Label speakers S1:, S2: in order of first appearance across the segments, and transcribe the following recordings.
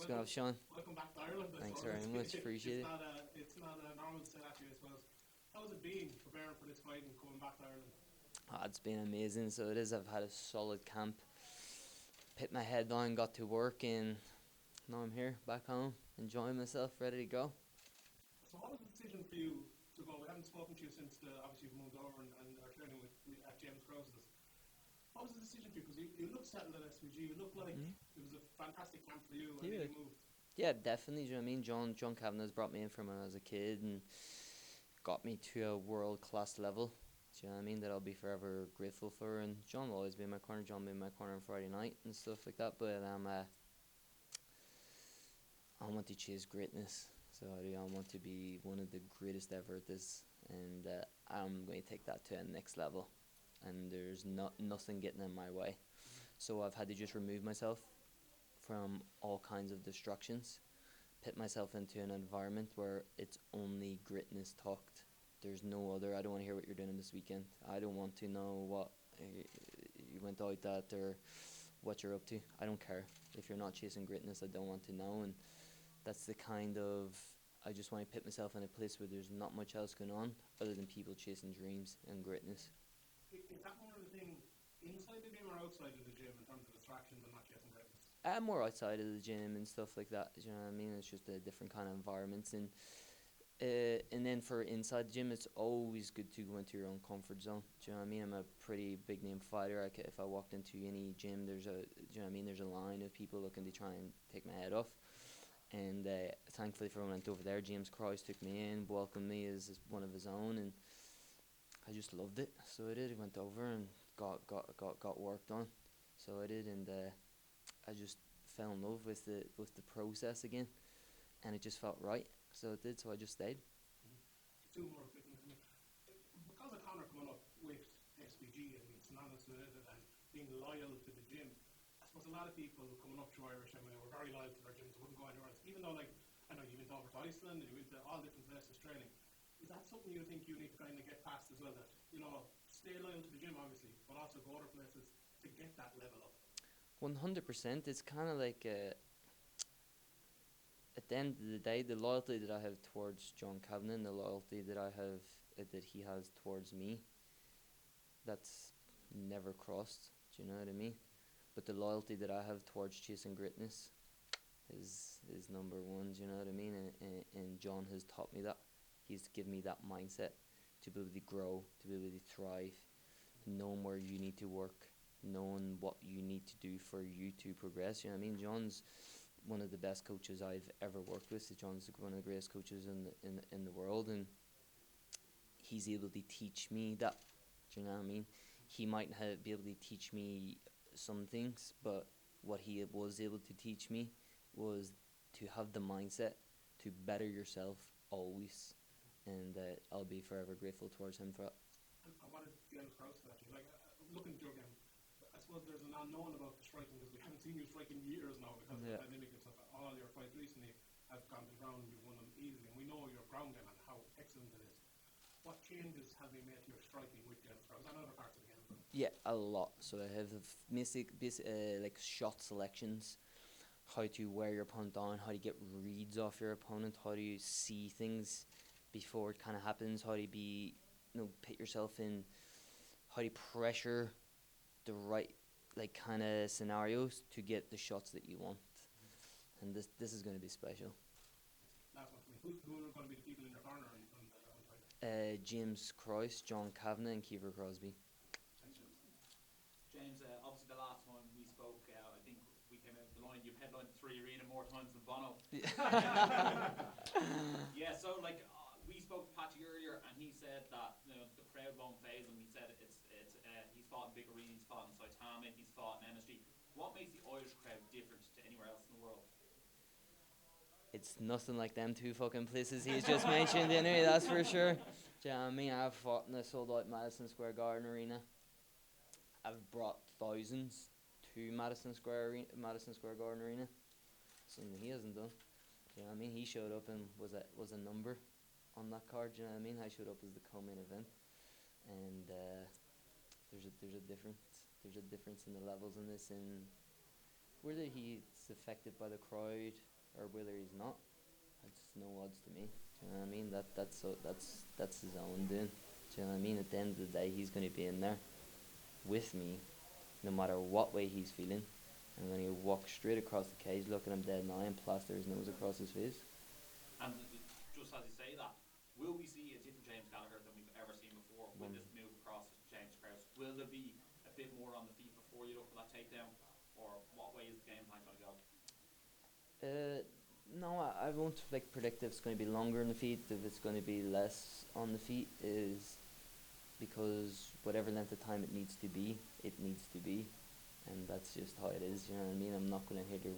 S1: going on, Sean?
S2: Welcome back to Ireland.
S1: Thanks very much. Appreciate it.
S2: It's not a normal set after you, I suppose. How's it been preparing for this fight and coming back to Ireland?
S1: It's been amazing. So it is. I've had a solid camp. Put my head down, got to work, and now I'm here, back home, enjoying myself, ready to go.
S2: So what was the decision for you to go? We haven't spoken to you since obviously you've moved over and are training at James Krause's. What was the decision for you? Because you look settled at SVG. You look like it was a fantastic camp for you, and then you moved.
S1: Yeah, definitely. Do you know what I mean? John Kavanagh's brought me in from when I was a kid and got me to a world-class level. Do you know what I mean? That I'll be forever grateful for. And John will always be in my corner. John will be in my corner on Friday night and stuff like that. But I want to chase greatness. So I want to be one of the greatest ever at this. And I'm going to take that to a next level. And there's nothing getting in my way. So I've had to just remove myself from all kinds of distractions, put myself into an environment where it's only greatness talked. There's no other. I don't want to hear what you're doing this weekend. I don't want to know what you went out at or what you're up to. I don't care. If you're not chasing greatness, I don't want to know. And that's the kind of, I just want to put myself in a place where there's not much else going on other than people chasing dreams and greatness.
S2: Is that more of a thing inside the gym or outside of the gym in terms of distractions and not chasing greatness?
S1: I'm more outside of the gym and stuff like that. You know what I mean? It's just a different kind of environments. And then for inside the gym, it's always good to go into your own comfort zone. Do you know what I mean? I'm a pretty big name fighter. If I walked into any gym, there's a line of people looking to try and take my head off. And thankfully for when I went over there, James Krause took me in, welcomed me as one of his own, and I just loved it. So I did. I went over and got work done. So I did, and I just fell in love with the process again, and it just felt right. So it did. So I just stayed.
S2: Two more quick ones. Because of Conor coming up with SBG and being synonymous with it and being loyal to the gym, I suppose a lot of people coming up through Irish MMA were very loyal to their gyms, wouldn't go anywhere else. Even though, like, I know you went over to Iceland, you went to all different places training. Is that something you think you need to kind of get past as well? That, you know, stay loyal to the gym, obviously, but also go other places to get that level up?
S1: 100%. It's kind of like at the end of the day, the loyalty that I have towards John Kavanagh and the loyalty that I have that he has towards me, that's never crossed. Do you know what I mean? But the loyalty that I have towards chasing greatness is number one. Do you know what I mean? And John has taught me that. He's given me that mindset to be able to grow, to be able to thrive, knowing where you need to work, knowing what you need to do for you to progress. You know what I mean? John's one of the best coaches I've ever worked with. John's one of the greatest coaches in the world, and he's able to teach me that. Do you know what I mean? He might be able to teach me some things, but what he was able to teach me was to have the mindset to better yourself always, and I'll be forever grateful towards him for that.
S2: And what did James Krause say? Like, looking at your game, I suppose there's an unknown about the striking because we haven't seen you strike in years now because of the pandemic and stuff. All your fights recently have gone to the ground and you've won them easily, and we know your ground game and how excellent it is. What changes have you made to your striking with James Krause and other parts of the game?
S1: Yeah, a lot. So I have basic like shot selections, how to wear your opponent down, how to get reads off your opponent, how to see things before it kind of happens, how to be, put yourself in, how to pressure the right like kind of scenarios to get the shots that you want. And this is going to be special.
S2: Last one for me. Who are going to be the people in your corner on fight?
S1: James Krause, John Kavanagh, and Kiefer Crosby.
S3: James, obviously the last time we spoke, I think we came out of the line, you've headlined 3 Arena more times than Bono. Yeah, so like we spoke to Patchy earlier and he said that the crowd won't faze him. He said he's fought in big arenas, he's fought in Saitama, he's fought in MSG. What makes the Irish crowd different to anywhere else in the world?
S1: It's nothing like them two fucking places he's just mentioned anyway, that's for sure. Do you know what I mean? I've fought in a sold out Madison Square Garden arena. I've brought thousands to Madison Square Garden arena. Something he hasn't done. Do you know what I mean? He showed up and was a number on that card. Do you know what I mean? I showed up as the co-main event, and there's a difference in the levels in this, and whether he's affected by the crowd or whether he's not. It's no odds to me. Do you know what I mean? That's his own doing. Do you know what I mean? At the end of the day, he's going to be in there with me, no matter what way he's feeling. And when he walks straight across the cage, looking him dead in the eye, and plaster his nose across his face.
S3: And just as you say that, will we see a different James Gallagher than we've ever seen before with this move across James Krause? Will there be a bit more on the feet before you look for that takedown? Or what way is the game plan going to go?
S1: No, I won't predict if it's going to be longer on the feet, if it's going to be less on the feet, is because whatever length of time it needs to be, and that's just how it is. You know what I mean? I'm not going to here to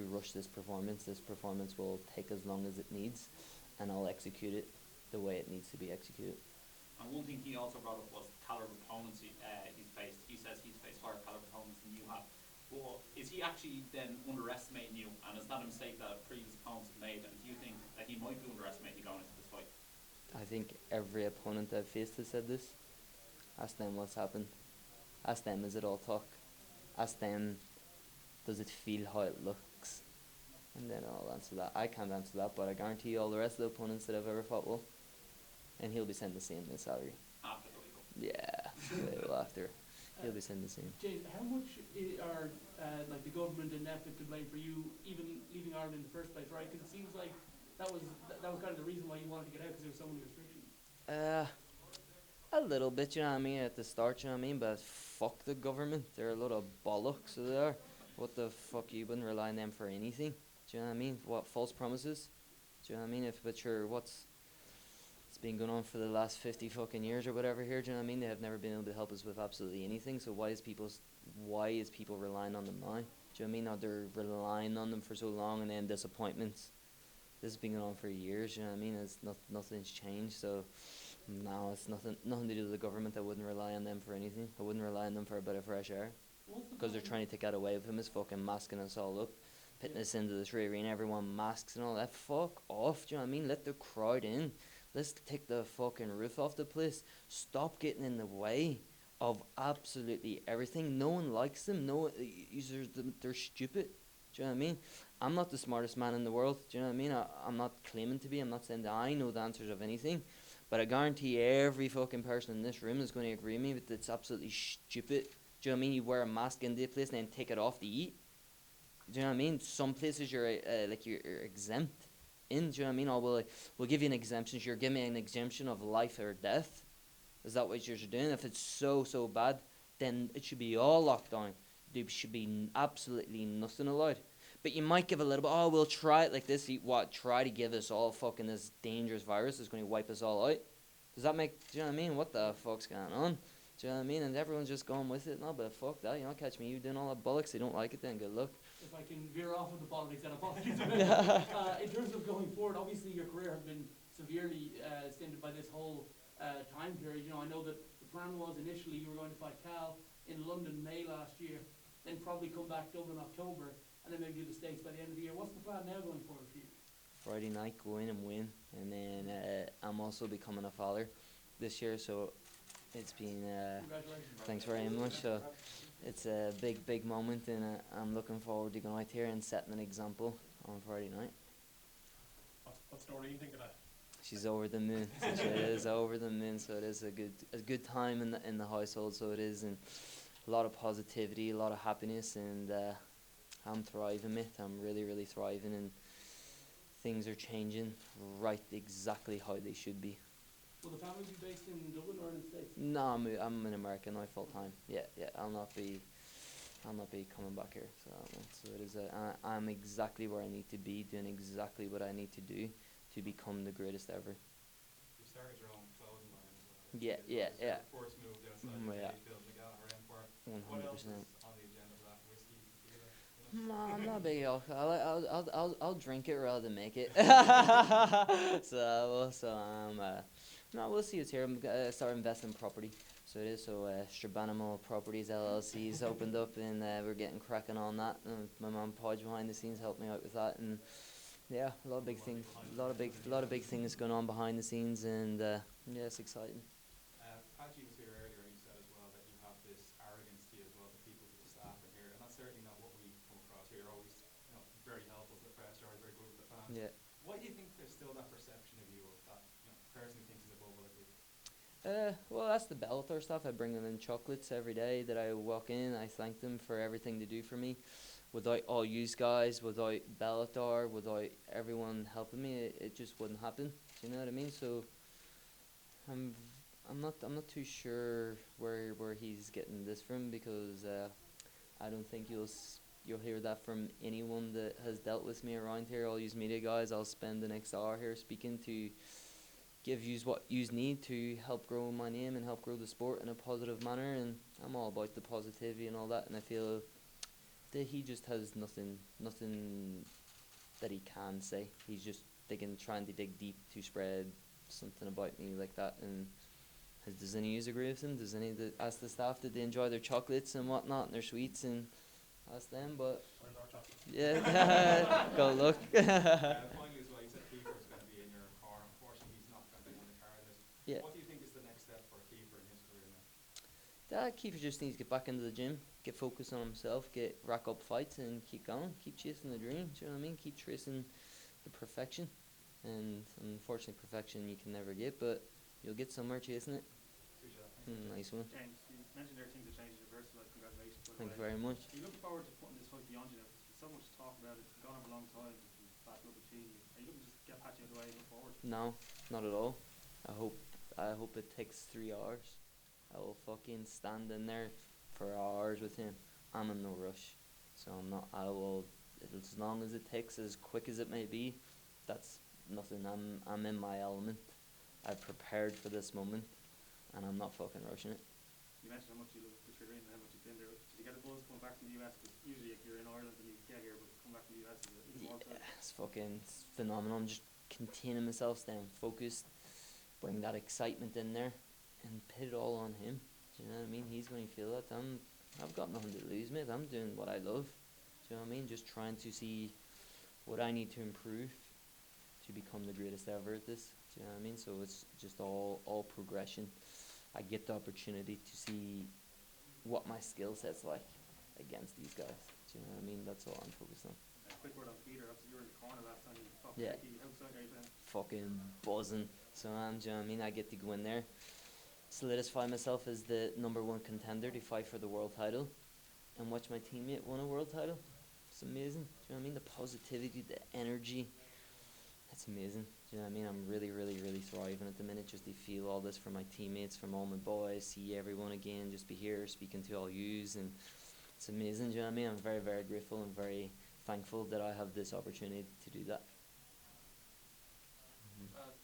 S1: rush this performance. This performance will take as long as it needs, and I'll execute it the way it needs to be executed.
S3: And one thing he also brought up was the caliber of opponents he's faced. He says he's faced higher caliber opponents than you have. But is he actually then underestimating you? And is that a mistake that previous opponents have made? And do you think that he might be underestimating you going into this fight?
S1: I think every opponent I've faced has said this. Ask them what's happened. Ask them, is it all talk? Ask them, does it feel how it looks? And then I'll answer that. I can't answer that, but I guarantee you all the rest of the opponents that I've ever fought will. And he'll be sending the same in salary.
S3: After the legal.
S1: Yeah, they will after. He'll be sending the same.
S4: James, how much are like the government and NEFIT to blame for you even leaving Ireland in the first place, right? Because it seems like that was kind of the reason why you wanted to get out, because there were so many restrictions.
S1: A little bit, you know what I mean, at the start, you know what I mean, but fuck the government. They're a lot of bollocks, so they are. What the fuck, you wouldn't rely on them for anything. Do you know what I mean? What, false promises? Do you know what I mean? It's been going on for the last 50 fucking years or whatever here, do you know what I mean? They have never been able to help us with absolutely anything, so why is people relying on them now? Do you know what I mean? Now they're relying on them for so long, and then disappointments. This has been going on for years, you know what I mean? Nothing's changed, so no, it's nothing to do with the government. I wouldn't rely on them for anything. I wouldn't rely on them for a bit of fresh air. Because they're trying to take that away with him, is fucking masking us all up. Putting us into this arena, everyone masks and all that. Fuck off, do you know what I mean? Let the crowd in. Let's take the fucking roof off the place. Stop getting in the way of absolutely everything. No one likes them. They're stupid. Do you know what I mean? I'm not the smartest man in the world. Do you know what I mean? I'm not claiming to be. I'm not saying that I know the answers of anything. But I guarantee every fucking person in this room is going to agree with me that it's absolutely stupid. Do you know what I mean? You wear a mask in the place and then take it off to eat. Do you know what I mean? Some places you're exempt in. Do you know what I mean? We'll give you an exemption. You're giving me an exemption of life or death. Is that what you're doing? If it's so bad, then it should be all locked down. There should be absolutely nothing allowed. But you might give a little bit, we'll try it like this. Try to give us all fucking this dangerous virus that's going to wipe us all out. Does that make, do you know what I mean? What the fuck's going on? Do you know what I mean? And everyone's just going with it. No, but fuck that. You know, catch me. You doing all that bollocks. They don't like it, then good luck.
S4: If I can veer off of the politics, then apologies. In terms of going forward, obviously your career has been severely stinted by this whole time period. You know, I know that the plan was initially you were going to fight Cal in London May last year, then probably come back Dublin October, and then maybe do the States by the end of the year. What's the plan now going forward for you?
S1: Friday night, go in and win. And then I'm also becoming a father this year, so it's been...
S4: Congratulations.
S1: Thanks very much. So it's a big moment, and I'm looking forward to going out here and setting an example on Friday night.
S2: What story do you think of that?
S1: She's over the moon. She is over the moon, so it is a good time in the household, so it is, and a lot of positivity, a lot of happiness, and I'm thriving, mate. I'm really thriving, and things are changing right exactly how they should be.
S4: Will the family be based in Dublin or in the States?
S1: No, I'm in America now full time. Yeah. I'll not be coming back here. So it is. I'm exactly where I need to be, doing exactly what I need to do to become the greatest ever.
S5: You've started your own clothing line as well.
S1: Yeah.
S5: First moved outside
S1: Yeah.
S5: the field, the Gallagher Empire.
S1: 100%.
S5: What else is on the agenda for that? Whiskey, tequila?
S1: No, I'm not big I'll drink it rather than make it. We'll see what's here. I'm gonna start investing in property. So it is. So SevereMMA Properties LLC's opened up, and we're getting cracking on that. My mum Podge behind the scenes helped me out with that, and yeah, a lot of big things going on behind the scenes, and yeah, it's exciting.
S5: Patchy was here earlier, and he said as well that you have this arrogance to you as well, to people, to the staff in here, and that's certainly not what we come across here. You're always, very helpful,
S1: Yeah.
S5: Why do you think there's still that perception of you of that, person who thinks he's above other people?
S1: Well, that's the Bellator stuff. I bring them in chocolates every day that I walk in. I thank them for everything they do for me. Without all yous guys, without Bellator, without everyone helping me, it just wouldn't happen. Do you know what I mean? So I'm I'm not too sure where he's getting this from, because I don't think you'll hear that from anyone that has dealt with me around here. All use media guys, I'll spend the next hour here speaking to give yous what yous need to help grow my name and help grow the sport in a positive manner. And I'm all about the positivity and all that. And I feel that he just has nothing that he can say. He's just trying to dig deep to spread something about me like that. And does any of you agree with him? Does any ask the staff did they enjoy their chocolates and whatnot and their sweets, and ask them? But
S2: Where's our chocolate?
S1: yeah, go look.
S5: Finally, as well, you said Kiefer's going to be in your car. Unfortunately, he's not going to be on the card list.
S1: Yeah.
S5: What do you think is the next step for Kiefer in his career now?
S1: That Kiefer just needs to get back into the gym, get focused on himself, rack up fights, and keep going, keep chasing the dream. Do you know what I mean? Keep tracing the perfection, and unfortunately, perfection you can never get, but you'll get somewhere chasing it.
S5: Appreciate that.
S1: Nice one.
S6: James, you mentioned there things have changed in Versatile. Congratulations. By the
S1: Thank you
S6: way.
S1: very much.
S6: Are you looking forward to putting this fight beyond you now? There's been so much talk about it. It's been going on for a long time. There's been bad blood between you. Are you looking to just get Patchy out of the way and look forward?
S1: No, not at all. I hope it takes 3 hours. I will fucking stand in there for hours with him. I'm in no rush, so I'm not. I will, as long as it takes, as quick as it may be. That's nothing. I'm in my element. I've prepared for this moment, and I'm not fucking rushing it.
S6: You mentioned how much you love the terrain and how much you've been there. Did you get a buzz coming back from the US? Because usually if you're in Ireland and you get here, but coming back from the US is even more exciting.
S1: It's phenomenal. I'm just containing myself, staying focused, bring that excitement in there, and put it all on him. Do you know what I mean? He's going to feel that. I've got nothing to lose, mate. I'm doing what I love. Do you know what I mean? Just trying to see what I need to improve to become the greatest ever at this. Do you know what I mean? So it's just all progression. I get the opportunity to see what my skill set's like against these guys. Do you know what I mean? That's all I'm focused on.
S6: Quick word on Peter. Obviously you were in the corner last time. You fought
S1: Yeah.
S6: Ricky. How excited are you for him?
S1: Fucking buzzing. So do you know what I mean? I get to go in there, solidify myself as the #1 contender to fight for the world title, and watch my teammate win a world title. It's amazing. Do you know what I mean? The positivity, the energy. It's amazing. Do you know what I mean? I'm really, really, really thriving at the minute just to feel all this from my teammates, from all my boys, see everyone again, just be here speaking to all yous, and it's amazing. Do you know what I mean? I'm very, very grateful and very thankful that I have this opportunity to do that.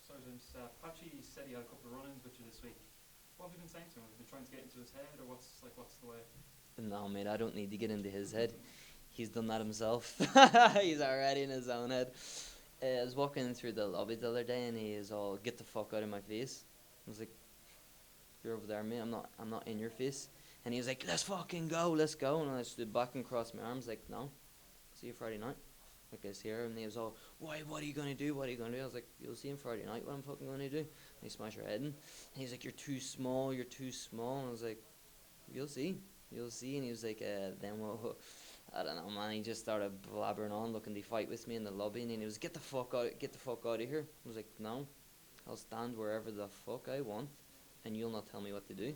S6: Sorry, James. Patchy said he had a couple of run-ins with you this week. What have you been saying to him? Have you been trying to get into his head, or what's the way?
S1: No, mate, I don't need to get into his head. He's done that himself. He's already in his own head. I was walking through the lobby the other day, and he is all, "Get the fuck out of my face." I was like, "You're over there, mate. I'm not in your face." And he was like, "Let's fucking go, let's go." And I stood back and crossed my arms, like, "No, see you Friday night." Like, I see her, and he was all, "Why? What are you gonna do? What are you gonna do?" I was like, "You'll see him Friday night. What I'm fucking gonna do?" And he smashed her head in. And he's like, "You're too small. You're too small." And I was like, "You'll see. You'll see." And he was like, "Then what?" I don't know, man. He just started blabbering on, looking to fight with me in the lobby, and he was, "Get the fuck out of here." I was like, "No, I'll stand wherever the fuck I want, and you'll not tell me what to do."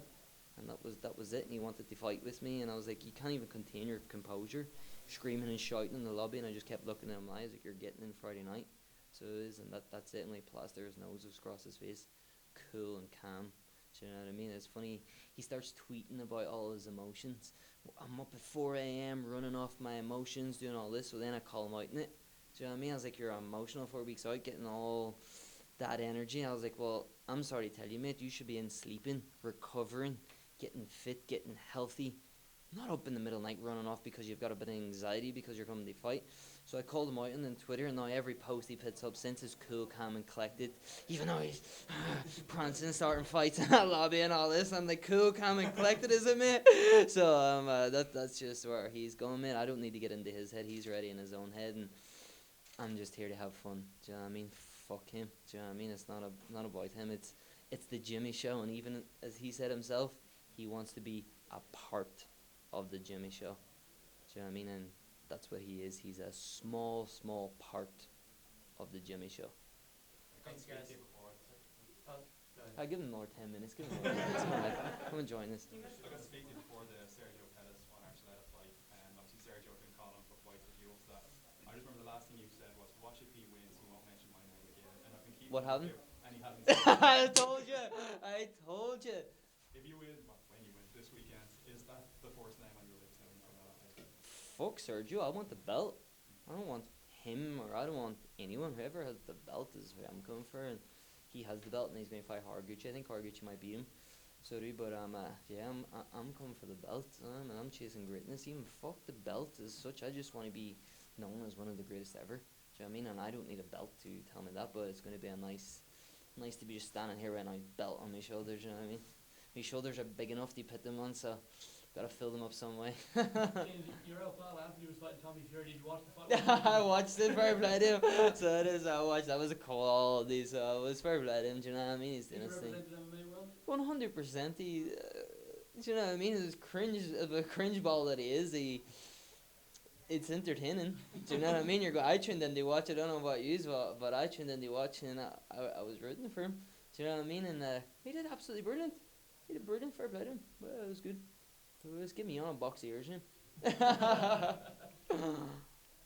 S1: And that was it. And he wanted to fight with me, and I was like, "You can't even contain your composure," screaming and shouting in the lobby. And I just kept looking at him. I was like, "You're getting in Friday night." So it is, and that's it. And he plastered his nose across his face, cool and calm. Do you know what I mean? It's funny. He starts tweeting about all his emotions. "I'm up at 4 a.m. running off my emotions, doing all this." So then I call him out in it. Do you know what I mean? I was like, "You're emotional 4 weeks out, getting all that energy." I was like, "Well, I'm sorry to tell you, mate. You should be in sleeping, recovering, getting fit, getting healthy. Not up in the middle of the night running off because you've got a bit of anxiety because you're coming to fight." So I called him out on Twitter, and now every post he puts up since is cool, calm, and collected. Even though he's prancing, starting fights in that lobby and all this, I'm like, cool, calm, and collected, is it, mate? So that's just where he's going, mate. I don't need to get into his head. He's ready in his own head, and I'm just here to have fun. Do you know what I mean? Fuck him. Do you know what I mean? It's not about him. It's the Jimmy show, and even as he said himself, he wants to be a part of the Jimmy show. Do you know what I mean? And that's what he is. He's a small part of the Jimmy Show.
S5: I got
S4: Thanks, guys.
S5: speaking before.
S1: I give him another 10 minutes. Give him another 10 minutes. Come on, mate. Come and join us.
S5: I got speaking before the Sergio Pettis Juan Archuleta fight, and obviously Sergio been calling for fights with you after that. I just remember the last thing you said was, "Watch if he wins, he won't mention my name again." And I've been keeping
S1: What
S5: up
S1: happened?
S5: with you, and he hasn't. Said
S1: I told you. I told you.
S5: if you win, well, when you win this weekend, is that the first name on your lips now when you come out of it?
S1: Fuck Sergio. I want the belt. I don't want him, or I don't want anyone. Whoever has the belt is who I'm coming for, and he has the belt, and he's going to fight Horiguchi. I think Horiguchi might beat him. Sorry, but yeah, I'm coming for the belt, and I'm chasing greatness. Even fuck the belt as such. I just want to be known as one of the greatest ever. Do you know what I mean? And I don't need a belt to tell me that, but it's going to be a nice to be just standing here with a nice belt on my shoulders. You know what I mean? My shoulders are big enough to put them on, so gotta fill them up some way.
S4: James, your old pal Anthony was fighting Tommy Fury. Did you watch the fight?
S1: I watched it, fair play to him. So it is, I watched. That was a call, so it was fair play to him. Do you know what I mean? He's
S4: Did
S1: doing
S4: you
S1: his thing.
S4: represent the MMA world?
S1: 100%. He, do you know what I mean? As cringe of a cringe ball that he is, it's entertaining. Do you know what I mean? I tuned in to watch. I don't know about you, but I tuned in to watch, and I was rooting for him. Do you know what I mean? And he did absolutely brilliant. He did brilliant. Fair play to him. Well, it was good. It was give me on a box of ears, you know.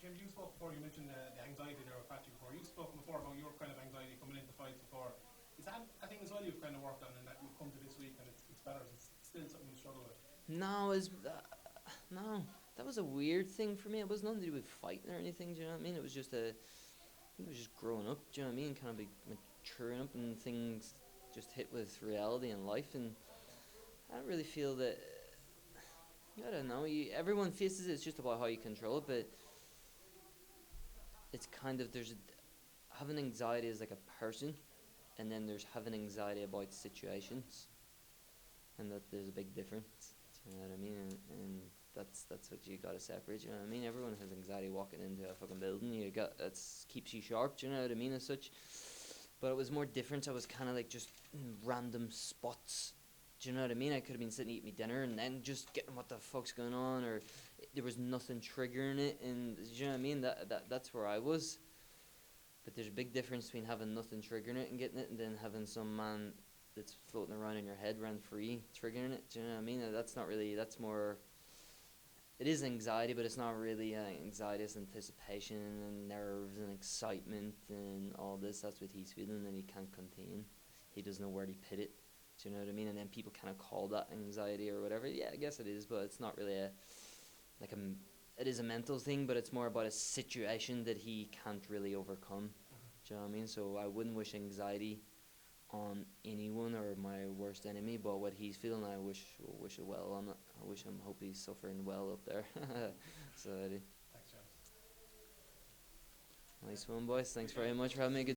S2: Jim, you spoke before, you mentioned the anxiety there with Patchy before. You've spoken before about your kind of anxiety coming into fights before. Is that a thing as well you've kind of worked on and that you've come to this week and it's better? It's still something you struggle with?
S1: No, no. That was a weird thing for me. It was nothing to do with fighting or anything. Do you know what I mean? It was just I think it was just growing up. Do you know what I mean? Kind of maturing up, and things just hit with reality and life. And I don't really feel that. I don't know. Everyone faces it. It's just about how you control it. But it's kind of having anxiety as like a person, and then there's having anxiety about situations, and that there's a big difference. Do you know what I mean? And that's what you gotta separate. You know what I mean? Everyone has anxiety walking into a fucking building. That keeps you sharp. Do you know what I mean? As such, but it was more different. I was kind of like just in random spots. Do you know what I mean? I could have been sitting eating my dinner and then just getting what the fuck's going on, or there was nothing triggering it. And do you know what I mean? That's where I was. But there's a big difference between having nothing triggering it and getting it, and then having some man that's floating around in your head, ran free, triggering it. Do you know what I mean? That's not really. That's more. It is anxiety, but it's not really anxiety. It's anticipation and nerves and excitement and all this. That's what he's feeling, and he can't contain. He doesn't know where to put it. Do you know what I mean? And then people kind of call that anxiety or whatever. Yeah, I guess it is, but it's not really it is a mental thing, but it's more about a situation that he can't really overcome. Do you know what I mean? So I wouldn't wish anxiety on anyone or my worst enemy, but what he's feeling, I wish it well on it. Hope he's suffering well up there. So
S2: Thanks, James.
S1: nice one, boys. Thanks very much for having me.